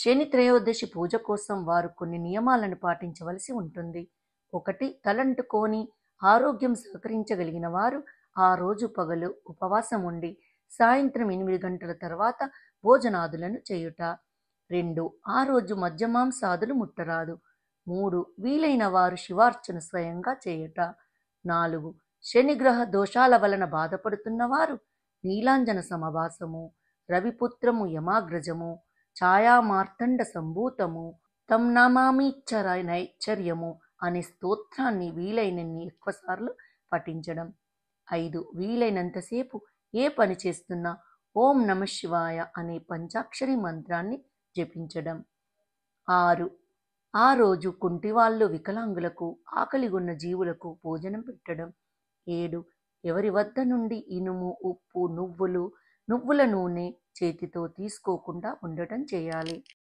శని త్రయోదశి పూజ కోసం వారు కొన్ని నియమాలను పాటించవలసి ఉంటుంది. 1. తలంటుకొని ఆరోగ్యం సహకరించగలిగిన వారు ఆ రోజు పగలు ఉపవాసం ఉండి సాయంత్రం 8 గంటల తర్వాత భోజనాదులను చేయుట. 2. ఆ రోజు మద్యమాంసాదులు ముట్టరాదు. 3. వీలైన వారు శివార్చన స్వయంగా చేయుట. 4. శనిగ్రహ దోషాల వలన బాధపడుతున్న వారు నీలాంజన సమభాసము, రవిపుత్రము యమాగ్రజము, ఛాయామార్తండ సంభూతము, తం నమామిచ్చర నైశ్చర్యము అనే స్తోత్రాన్ని వీలైనన్ని ఎక్కువసార్లు పఠించడం. 5. వీలైనంతసేపు ఏ పని చేస్తున్నా ఓం నమఃశివాయ అనే పంచాక్షరి మంత్రాన్ని జపించడం. 6. ఆ రోజు కుంటివాళ్ళు, వికలాంగులకు, ఆకలిగొన్న జీవులకు భోజనం పెట్టడం. 7. ఎవరి వద్ద నుండి ఇనుము, ఉప్పు, నువ్వుల నూనె చేతితో తీసుకోకుండా ఉండటం చేయాలి.